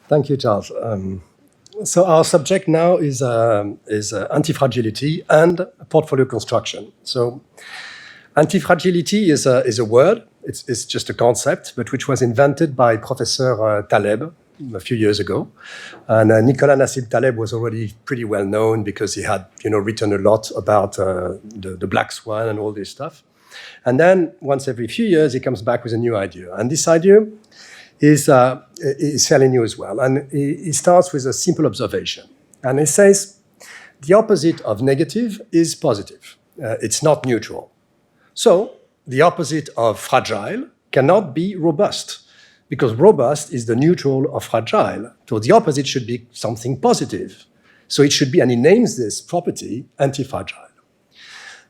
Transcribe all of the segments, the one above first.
Thank you, Charles. So our subject now is anti-fragility and portfolio construction. So anti-fragility is a word. It's just a concept, but which was invented by Professor Taleb a few years ago. And Nicolas Nassim Taleb was already pretty well known because he had written a lot about the black swan and all this stuff. And then once every few years, he comes back with a new idea. And this idea is fairly new as well. And he starts with a simple observation. And he says, the opposite of negative is positive. It's not neutral. So the opposite of fragile cannot be robust, because robust is the neutral of fragile. So the opposite should be something positive. So it should be, and he names this property anti-fragile.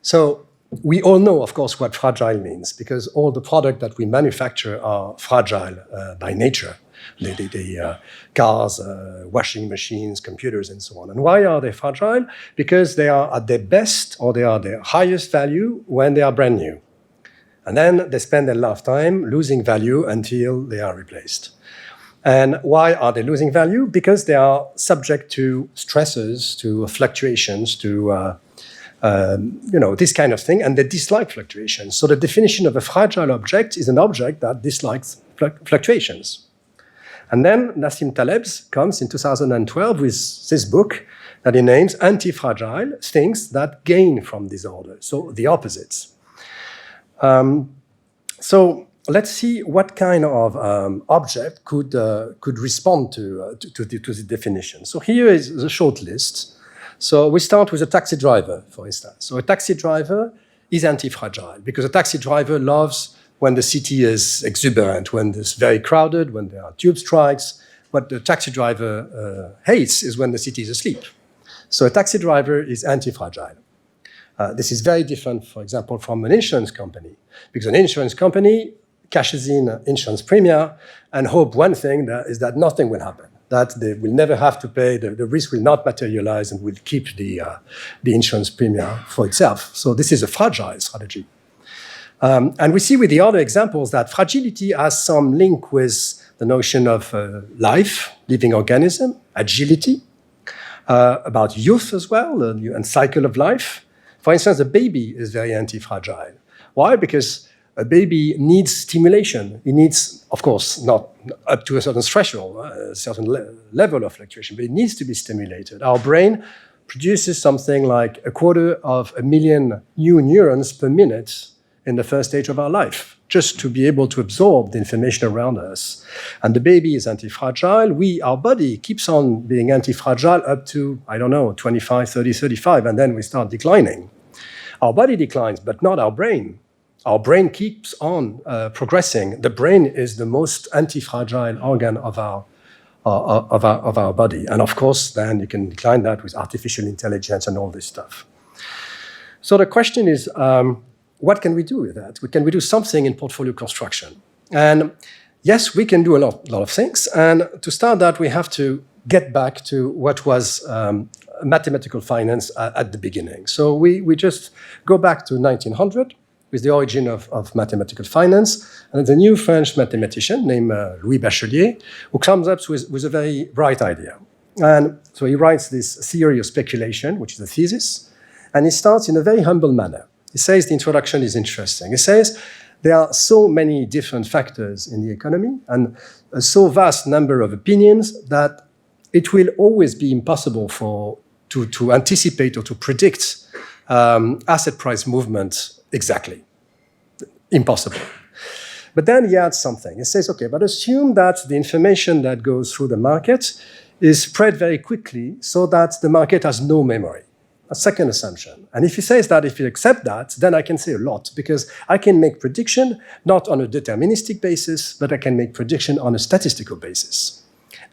So we all know, of course, what fragile means, because all the products that we manufacture are fragile by nature. The cars, washing machines, computers, and so on. And why are they fragile? Because they are at their best, or they are their highest value when they are brand new. And then they spend their lifetime losing value until they are replaced. And why are they losing value? Because they are subject to stresses, to fluctuations, to this kind of thing, and they dislike fluctuations. So the definition of a fragile object is an object that dislikes fluctuations. And then Nassim Taleb comes in 2012 with this book that he names Anti-Fragile, Things That Gain from Disorder, so the opposites. So let's see what kind of object could respond to the definition. So here is the short list. So we start with a taxi driver, for instance. So a taxi driver is anti-fragile because a taxi driver loves when the city is exuberant, when it's very crowded, when there are tube strikes. What the taxi driver hates is when the city is asleep. So a taxi driver is anti-fragile. This is very different, for example, from an insurance company, because an insurance company cashes in insurance premia and hope one thing is that nothing will happen, that they will never have to pay, the risk will not materialize and will keep the insurance premia for itself. So this is a fragile strategy. And we see with the other examples that fragility has some link with the notion of life, living organism, agility, about youth as well, and cycle of life. For instance, a baby is very anti-fragile. Why? Because a baby needs stimulation. It needs, of course, not up to a certain threshold, a certain level of fluctuation, but it needs to be stimulated. Our brain produces something like 250,000 new neurons per minute in the first stage of our life, just to be able to absorb the information around us. And the baby is anti-fragile. Our body keeps on being anti-fragile up to, 25, 30, 35, and then we start declining. Our body declines, but not our brain. Our brain keeps on progressing. The brain is the most anti-fragile organ of our body. And of course, then you can decline that with artificial intelligence and all this stuff. So the question is, what can we do with that? Can we do something in portfolio construction? And yes, we can do a lot of things. And to start that, we have to get back to what was mathematical finance at the beginning. So we just go back to 1900 with the origin of mathematical finance, and the new French mathematician named Louis Bachelier, who comes up with a very bright idea. And so he writes this theory of speculation, which is a thesis, and he starts in a very humble manner. He says the introduction is interesting. He says there are so many different factors in the economy and a so vast number of opinions that it will always be impossible to anticipate or to predict asset price movement exactly. Impossible. But then he adds something. He says, okay, but assume that the information that goes through the market is spread very quickly so that the market has no memory. A second assumption. And if he says that, if you accept that, then I can say a lot, because I can make prediction not on a deterministic basis, but I can make prediction on a statistical basis.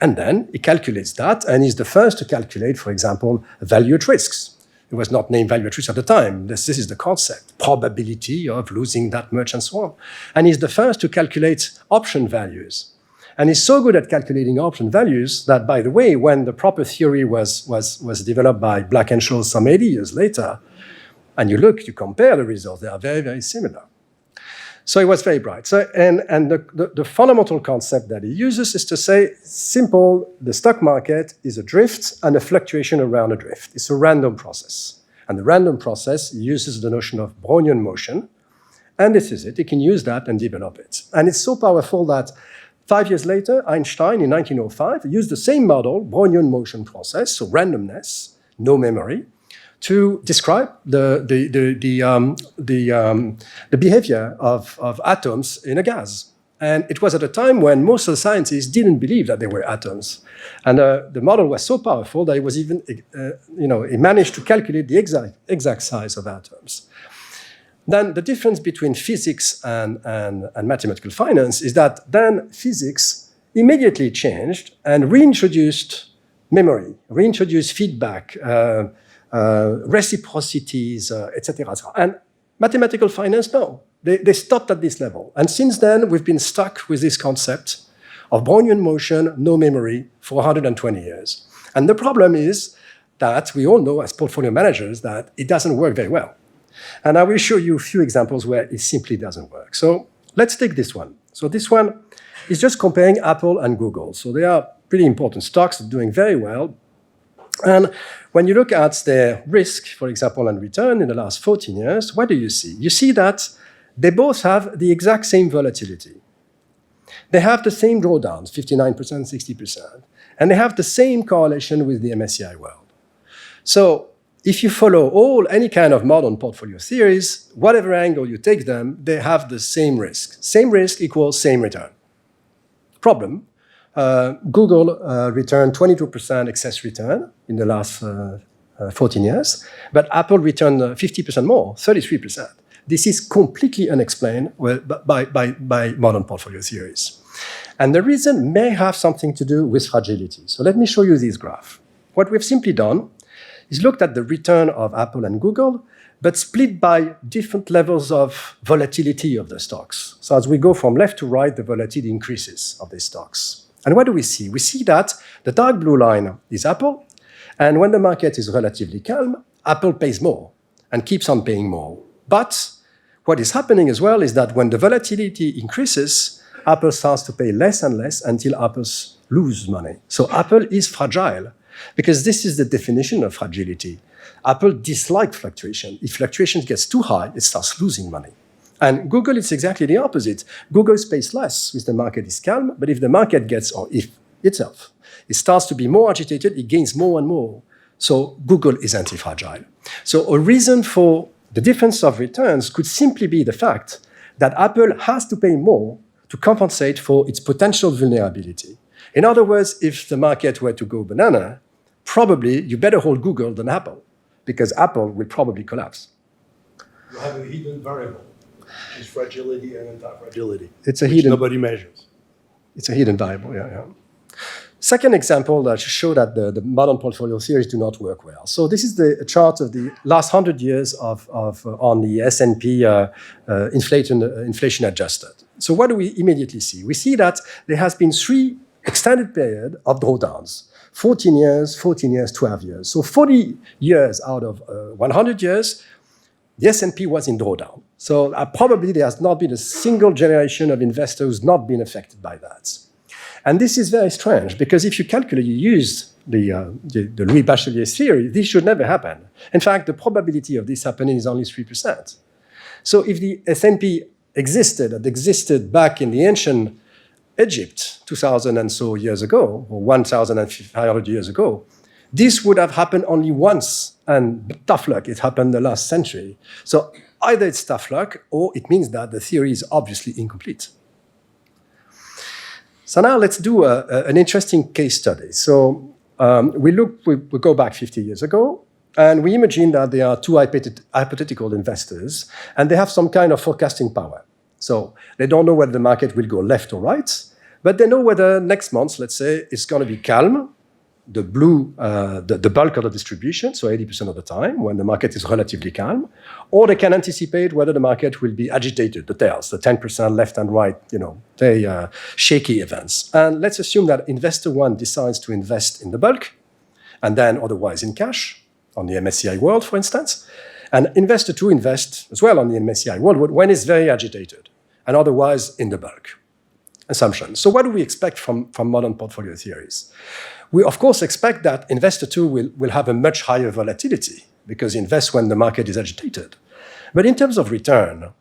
And then he calculates that, and he's the first to calculate, for example, value at risks. It was not named value at risk at the time. This is the concept, probability of losing that much and so on. And he's the first to calculate option values. And he's so good at calculating option values that, by the way, when the proper theory was developed by Black-Scholes some 80 years later, and you compare the results, they are very, very similar. So he was very bright. So, and the fundamental concept that he uses is to say, simple, the stock market is a drift and a fluctuation around a drift. It's a random process. And the random process uses the notion of Brownian motion. And this is it. He can use that and develop it. And it's so powerful that 5 years later, Einstein in 1905 used the same model, Brownian motion process, so randomness, no memory, to describe the behavior of atoms in a gas. And it was at a time when most of the scientists didn't believe that they were atoms. And the model was so powerful that it was even, it managed to calculate the exact size of atoms. Then the difference between physics and mathematical finance is that then physics immediately changed and reintroduced memory, reintroduced feedback, reciprocities, etc. And mathematical finance, no. They stopped at this level. And since then, we've been stuck with this concept of Brownian motion, no memory, for 120 years. And the problem is that we all know as portfolio managers that it doesn't work very well. And I will show you a few examples where it simply doesn't work. So let's take this one. So this one is just comparing Apple and Google. So they are pretty important stocks doing very well. And when you look at their risk, for example, and return in the last 14 years, what do you see? You see that they both have the exact same volatility. They have the same drawdowns, 59%, 60%. And they have the same correlation with the MSCI World. So if you follow any kind of modern portfolio theories, whatever angle you take them, they have the same risk. Same risk equals same return. Problem, Google returned 22% excess return in the last 14 years, but Apple returned 50% more, 33%. This is completely unexplained by modern portfolio theories. And the reason may have something to do with fragility. So let me show you this graph. What we've simply done is looked at the return of Apple and Google, but split by different levels of volatility of the stocks. So as we go from left to right, the volatility increases of these stocks. And what do we see? We see that the dark blue line is Apple, and when the market is relatively calm, Apple pays more and keeps on paying more. But what is happening as well is that when the volatility increases, Apple starts to pay less and less until Apple loses money. So Apple is fragile, because this is the definition of fragility. Apple dislikes fluctuation. If fluctuation gets too high, it starts losing money. And Google is exactly the opposite. Google pays less if the market is calm, but if the market gets, or if itself, it starts to be more agitated, it gains more and more. So Google is anti-fragile. So a reason for the difference of returns could simply be the fact that Apple has to pay more to compensate for its potential vulnerability. In other words, if the market were to go banana, probably you better hold Google than Apple, because Apple will probably collapse. You have a hidden variable. Is fragility and anti-fragility. It's a hidden. Nobody measures. It's a hidden variable, yeah. Second example that show that the modern portfolio theories do not work well. So this is the chart of the last 100 years on the S&P inflation adjusted. So what do we immediately see? We see that there has been 3 extended periods of drawdowns. 14 years, 12 years. So 40 years out of 100 years, the S&P was in drawdown. So probably there has not been a single generation of investors who's not been affected by that. And this is very strange, because if you calculate, you use the Louis Bachelier's theory, this should never happen. In fact, the probability of this happening is only 3%. So if the S&P existed back in the ancient Egypt 2,000 and so years ago, or 1,500 years ago, this would have happened only once, and tough luck, it happened the last century. So either it's tough luck, or it means that the theory is obviously incomplete. So now let's do an interesting case study. So we go back 50 years ago, and we imagine that there are 2 hypothetical investors, and they have some kind of forecasting power. So they don't know whether the market will go left or right, but they know whether next month, let's say, it's going to be calm, the bulk of the distribution, so 80% of the time, when the market is relatively calm, or they can anticipate whether the market will be agitated, the tails, the 10% left and right, very shaky events. And let's assume that investor 1 decides to invest in the bulk, and then otherwise in cash, on the MSCI World, for instance. And investor 2 invests as well on the MSCI World when it's very agitated. and otherwise in the bulk assumption. So what do we expect from modern portfolio theories? We, of course, expect that investor two will have a much higher volatility because invest when the market is agitated. But in terms of return,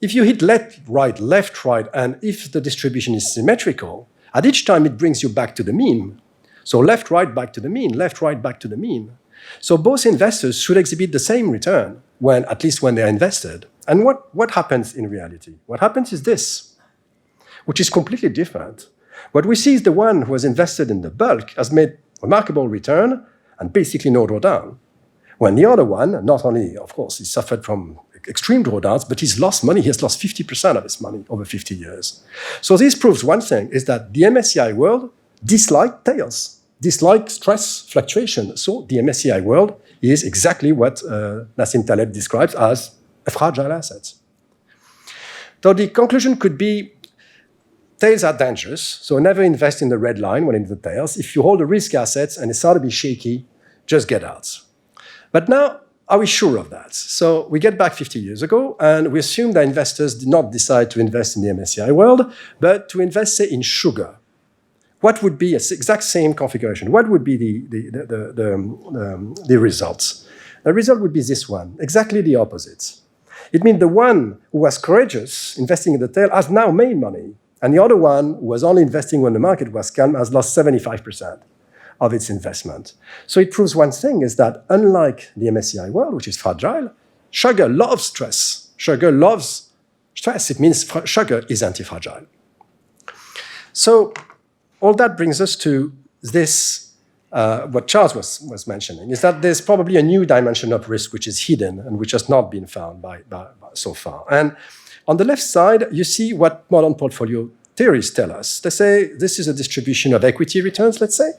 if you hit left, right, and if the distribution is symmetrical, at each time it brings you back to the mean. So left, right, back to the mean, left, right, back to the mean. So both investors should exhibit the same return, at least when they're invested. And what happens in reality? What happens is this, which is completely different. What we see is the one who has invested in the bulk has made remarkable return and basically no drawdown. When the other one, not only, of course, he suffered from extreme drawdowns, but he's lost money. He has lost 50% of his money over 50 years. So this proves one thing, is that the MSCI world dislikes tails, dislikes stress fluctuation. So the MSCI world is exactly what Nassim Taleb describes as a fragile asset. So the conclusion could be, tails are dangerous, so never invest in the red line when in the tails. If you hold a risk assets and it starts to be shaky, just get out. But now, are we sure of that? So we get back 50 years ago, and we assume that investors did not decide to invest in the MSCI world, but to invest, say, in sugar. What would be an exact same configuration? What would be the results? The result would be this one, exactly the opposite. It means the one who was courageous, investing in the tail, has now made money. And the other one, who was only investing when the market was calm, has lost 75% of its investment. So it proves one thing, is that unlike the MSCI world, which is fragile, sugar loves stress. Sugar loves stress. It means sugar is anti-fragile. So all that brings us to this, what Charles was mentioning, is that there's probably a new dimension of risk which is hidden and which has not been found by so far. And on the left side, you see what modern portfolio theories tell us. They say this is a distribution of equity returns, let's say,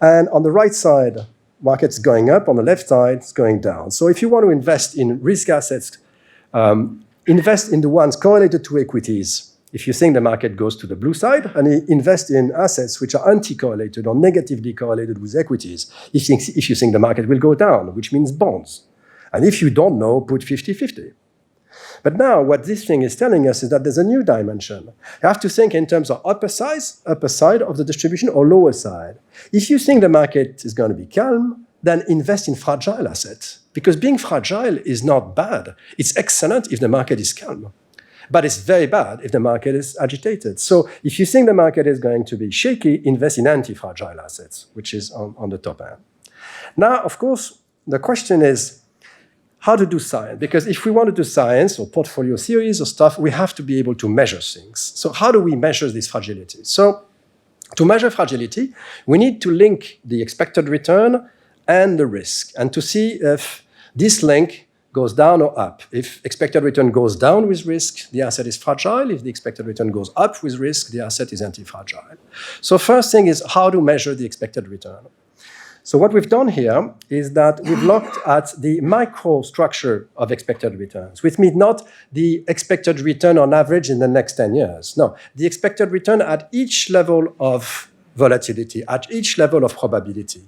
and on the right side, market's going up, on the left side, it's going down. So if you want to invest in risk assets, invest in the ones correlated to equities if you think the market goes to the blue side, and invest in assets which are anti-correlated or negatively correlated with equities if you think the market will go down, which means bonds. And if you don't know, put 50-50. But now what this thing is telling us is that there's a new dimension. You have to think in terms of upper side of the distribution, or lower side. If you think the market is going to be calm, then invest in fragile assets. Because being fragile is not bad. It's excellent if the market is calm. But it's very bad if the market is agitated. So if you think the market is going to be shaky, invest in anti-fragile assets, which is on the top end. Now, of course, the question is, how to do science? Because if we want to do science or portfolio theories or stuff, we have to be able to measure things. So how do we measure this fragility? So to measure fragility, we need to link the expected return and the risk, and to see if this link goes down or up. If expected return goes down with risk, the asset is fragile. If the expected return goes up with risk, the asset is anti-fragile. So first thing is how to measure the expected return. So what we've done here is that we've looked at the microstructure of expected returns, which means not the expected return on average in the next 10 years. No, the expected return at each level of volatility, at each level of probability.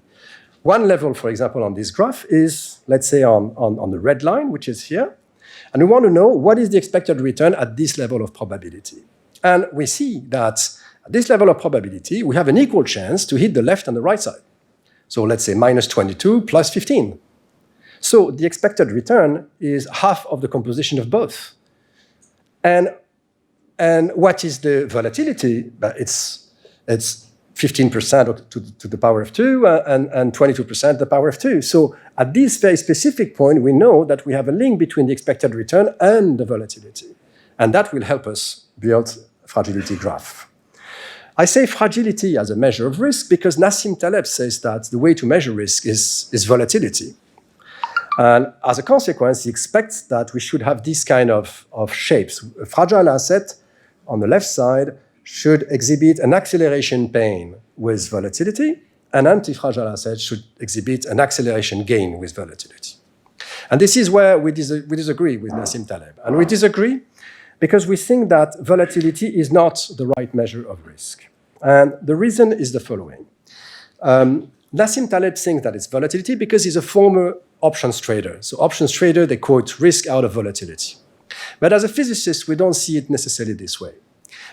One level, for example, on this graph is, let's say, on the red line, which is here. And we want to know what is the expected return at this level of probability. And we see that at this level of probability, we have an equal chance to hit the left and the right side. So let's say minus 22 plus 15. So the expected return is half of the composition of both. And what is the volatility? It's 15% to the power of 2 and 22% to the power of 2. So at this very specific point, we know that we have a link between the expected return and the volatility. And that will help us build a fragility graph. I say fragility as a measure of risk because Nassim Taleb says that the way to measure risk is volatility. And as a consequence, he expects that we should have this kind of shapes. A fragile asset on the left side should exhibit an acceleration pain with volatility. An anti-fragile asset should exhibit an acceleration gain with volatility. And this is where we disagree with Nassim Taleb. And we disagree because we think that volatility is not the right measure of risk. And the reason is the following. Nassim Taleb thinks that it's volatility because he's a former options trader. So options trader, they quote risk out of volatility. But as a physicist, we don't see it necessarily this way.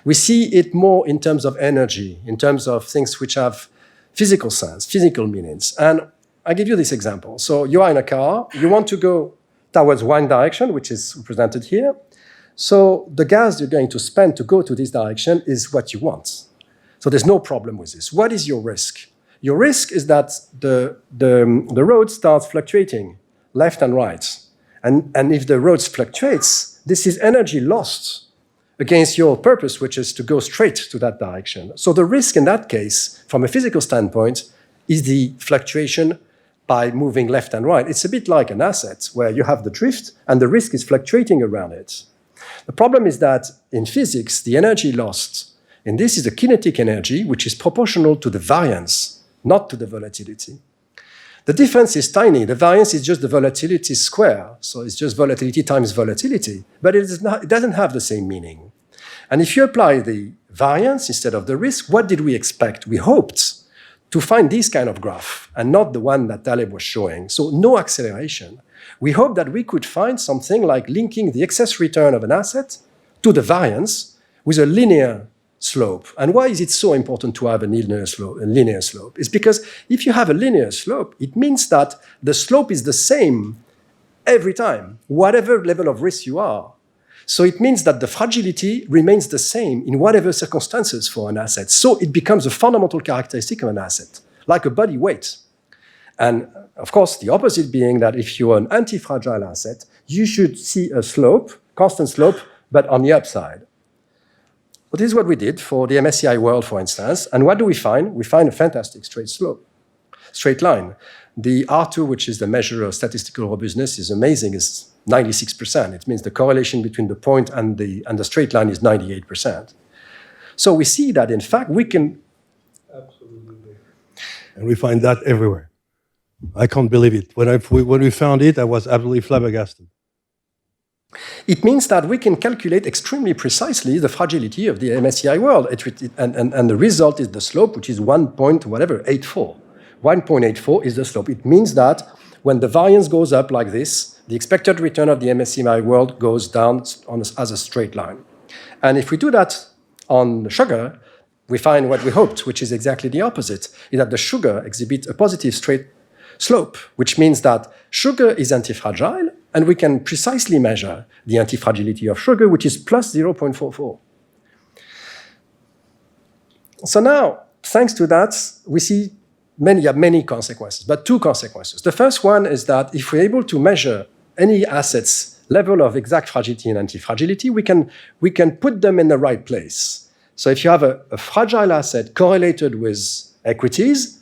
We see it more in terms of energy, in terms of things which have physical sense, physical meanings. And I give you this example. So you are in a car, you want to go towards one direction, which is represented here. So the gas you're going to spend to go to this direction is what you want. So there's no problem with this. What is your risk? Your risk is that the road starts fluctuating left and right. And if the road fluctuates, this is energy lost against your purpose, which is to go straight to that direction. So the risk in that case, from a physical standpoint, is the fluctuation by moving left and right. It's a bit like an asset where you have the drift and the risk is fluctuating around it. The problem is that in physics, the energy lost, and this is the kinetic energy, which is proportional to the variance, not to the volatility. The difference is tiny. The variance is just the volatility square. So it's just volatility times volatility. But it doesn't have the same meaning. And if you apply the variance instead of the risk, what did we expect? We hoped to find this kind of graph and not the one that Taleb was showing. So no acceleration. We hoped that we could find something like linking the excess return of an asset to the variance with a linear slope. And why is it so important to have a linear slope? It's because if you have a linear slope, it means that the slope is the same every time, whatever level of risk you are. So it means that the fragility remains the same in whatever circumstances for an asset. So it becomes a fundamental characteristic of an asset, like a body weight. And of course, the opposite being that if you're an anti-fragile asset, you should see a slope, constant slope, but on the upside. Well, this is what we did for the MSCI World, for instance. And what do we find? We find a fantastic straight line. The R2, which is the measure of statistical robustness, is amazing. It's 96%. It means the correlation between the point and the straight line is 98%. So we see that, in fact, we can... Absolutely. And we find that everywhere. I can't believe it. When we found it, I was absolutely flabbergasted. It means that we can calculate extremely precisely the fragility of the MSCI World. And the result is the slope, which is 1.84. 1.84 is the slope. It means that when the variance goes up like this, the expected return of the MSCI World goes down as a straight line. And if we do that on sugar, we find what we hoped, which is exactly the opposite, is that the sugar exhibits a positive straight slope, which means that sugar is antifragile, and we can precisely measure the antifragility of sugar, which is plus 0.44. So now, thanks to that, we see many consequences, but two consequences. The first one is that if we're able to measure any asset's level of exact fragility and antifragility, we can put them in the right place. So if you have a fragile asset correlated with equities,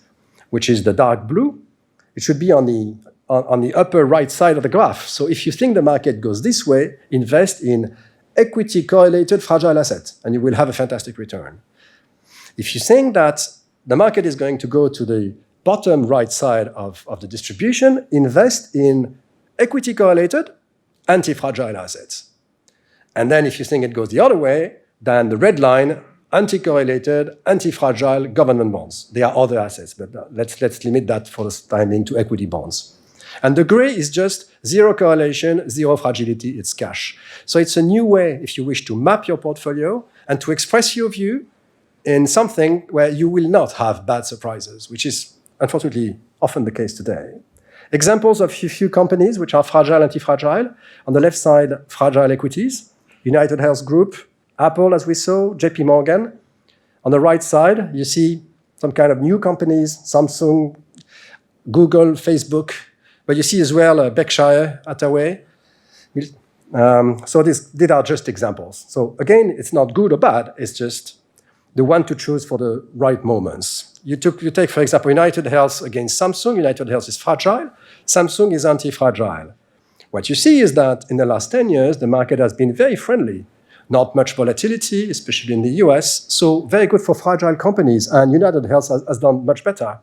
which is the dark blue, it should be on the upper right side of the graph. So if you think the market goes this way, invest in equity-correlated fragile assets, and you will have a fantastic return. If you think that the market is going to go to the bottom right side of the distribution, invest in equity-correlated anti-fragile assets. And then if you think it goes the other way, then the red line, anti-correlated, anti-fragile government bonds. They are other assets, but let's limit that for the time being to equity bonds. And the gray is just zero correlation, zero fragility, it's cash. So it's a new way, if you wish, to map your portfolio and to express your view in something where you will not have bad surprises, which is unfortunately often the case today. Examples of a few companies which are fragile, anti-fragile. On the left side, fragile equities, United Health Group, Apple, as we saw, JP Morgan. On the right side, you see some kind of new companies, Samsung, Google, Facebook, but you see as well Berkshire Hathaway. So these are just examples. So again, it's not good or bad, it's just the one to choose for the right moments. You take, for example, United Health against Samsung. United Health is fragile. Samsung is anti-fragile. What you see is that in the last 10 years, the market has been very friendly. Not much volatility, especially in the US, so very good for fragile companies, and United Health has done much better.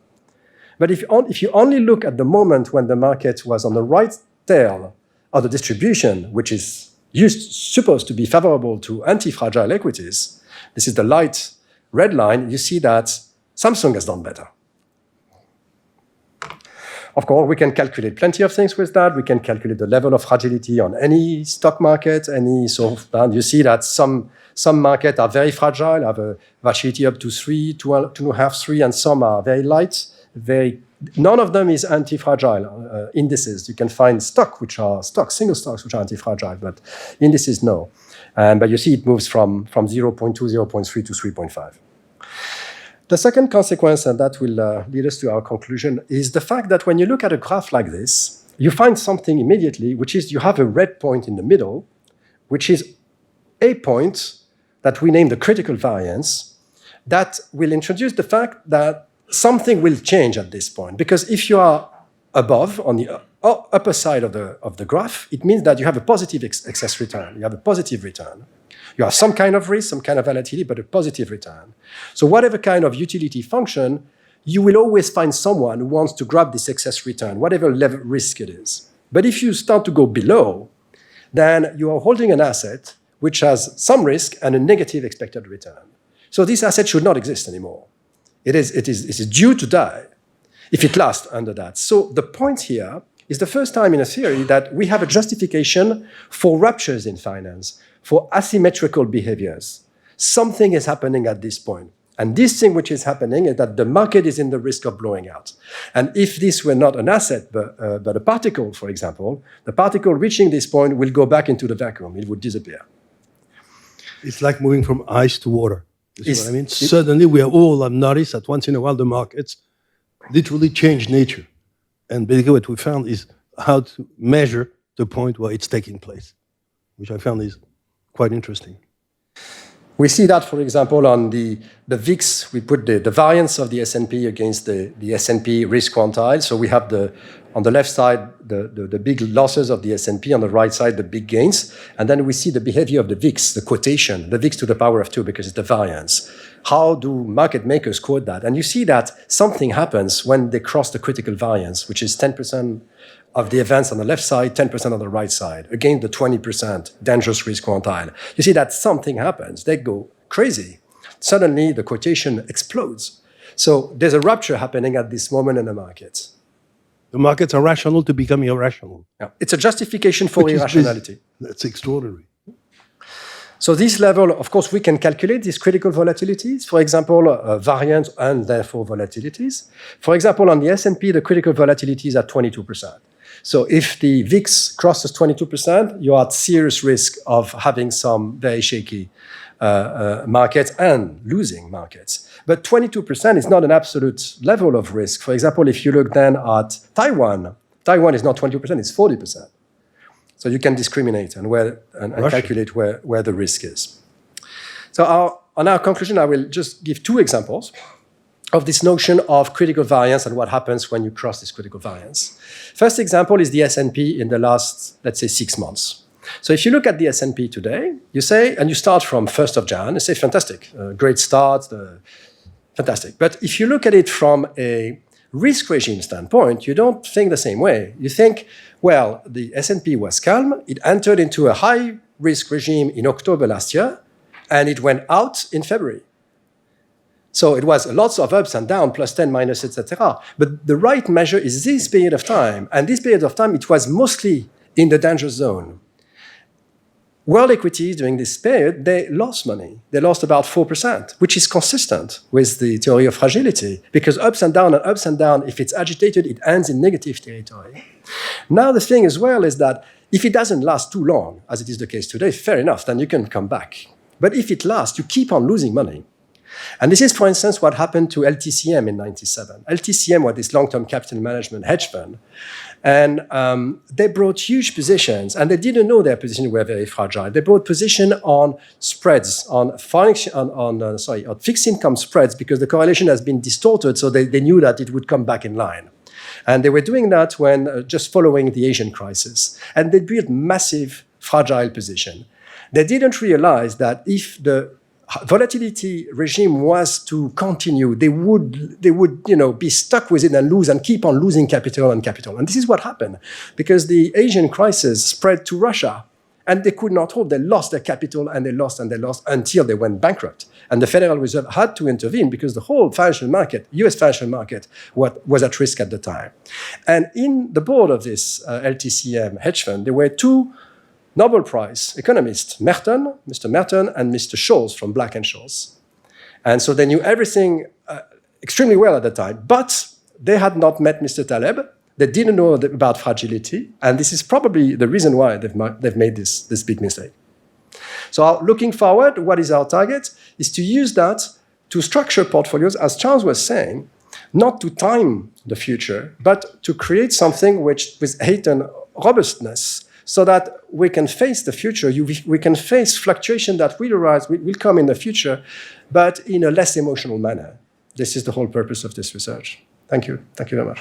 But if you only look at the moment when the market was on the right tail of the distribution, which is supposed to be favorable to anti-fragile equities, this is the light red line, you see that Samsung has done better. Of course, we can calculate plenty of things with that. We can calculate the level of fragility on any stock market, any sort of, you see that some markets are very fragile, have a fragility up to 3, 2.5, 3, and some are very light. None of them is anti-fragile indices. You can find single stocks which are anti-fragile, but indices no. But you see it moves from 0.2, 0.3 to 3.5. The second consequence, and that will lead us to our conclusion, is the fact that when you look at a graph like this, you find something immediately, which is you have a red point in the middle, which is a point that we name the critical variance, that will introduce the fact that something will change at this point. Because if you are above, on the upper side of the graph, it means that you have a positive excess return. You have a positive return. You have some kind of risk, some kind of volatility, but a positive return. So whatever kind of utility function, you will always find someone who wants to grab this excess return, whatever level risk it is. But if you start to go below, then you are holding an asset which has some risk and a negative expected return. So this asset should not exist anymore. It is due to die if it lasts under that. So the point here is the first time in a theory that we have a justification for ruptures in finance, for asymmetrical behaviors. Something is happening at this point. And this thing which is happening is that the market is in the risk of blowing out. And if this were not an asset, but a particle, for example, the particle reaching this point will go back into the vacuum. It would disappear. It's like moving from ice to water. What I mean? Suddenly, we all have noticed that once in a while the markets literally change nature. And basically what we found is how to measure the point where it's taking place, which I found is quite interesting. We see that, for example, on the VIX. We put the variance of the S&P against the S&P risk quantile. So we have on the left side, the big losses of the S&P, on the right side, the big gains. And then we see the behavior of the VIX, the quotation, the VIX to the power of 2, because it's the variance. How do market makers quote that? And you see that something happens when they cross the critical variance, which is 10% of the events on the left side, 10% on the right side, against the 20% dangerous risk quantile. You see that something happens. They go crazy. Suddenly, the quotation explodes. So there's a rupture happening at this moment in the markets. The markets are rational to become irrational. Yeah. It's a justification for irrationality. That's extraordinary. So this level, of course, we can calculate these critical volatilities, for example, variance and therefore volatilities. For example, on the S&P, the critical volatility is at 22%. So if the VIX crosses 22%, you're at serious risk of having some very shaky markets and losing markets. But 22% is not an absolute level of risk. For example, if you look then at Taiwan is not 20%, it's 40%. So you can discriminate and calculate where the risk is. So on our conclusion, I will just give 2 examples of this notion of critical variance and what happens when you cross this critical variance. First example is the S&P in the last, let's say, 6 months. So if you look at the S&P today, you say, and you start from 1st of Jan, you say, fantastic, great start, fantastic. But if you look at it from a risk regime standpoint, you don't think the same way. You think, well, the S&P was calm, it entered into a high risk regime in October last year, and it went out in February. So it was lots of ups and downs, plus 10, minus, etc. But the right measure is this period of time. And this period of time, it was mostly in the danger zone. World equities during this period, they lost money. They lost about 4%, which is consistent with the theory of fragility. Because ups and down, if it's agitated, it ends in negative territory. Now the thing as well is that if it doesn't last too long, as it is the case today, fair enough, then you can come back. But if it lasts, you keep on losing money. And this is, for instance, what happened to LTCM in 1997. LTCM was this long-term capital management hedge fund. And they brought huge positions, and they didn't know their positions were very fragile. They brought position on spreads, on fixed income spreads, because the correlation has been distorted, so they knew that it would come back in line. And they were doing that when just following the Asian crisis. And they built massive, fragile position. They didn't realize that if the volatility regime was to continue, they would be stuck with it and lose and keep on losing capital and capital. And this is what happened, because the Asian crisis spread to Russia. And they could not hold. They lost their capital and they lost until they went bankrupt. And the Federal Reserve had to intervene because the whole financial market, US financial market, was at risk at the time. And in the board of this LTCM hedge fund, there were two Nobel Prize economists, Mr. Merton and Mr. Scholes from Black & Scholes. And so they knew everything extremely well at the time, but they had not met Mr. Taleb. They didn't know about fragility, and this is probably the reason why they've made this big mistake. So looking forward, what is our target? Is to use that to structure portfolios, as Charles was saying, not to time the future, but to create something which with heightened robustness, so that we can face the future. We can face fluctuation that will arise, will come in the future, but in a less emotional manner. This is the whole purpose of this research. Thank you. Thank you very much.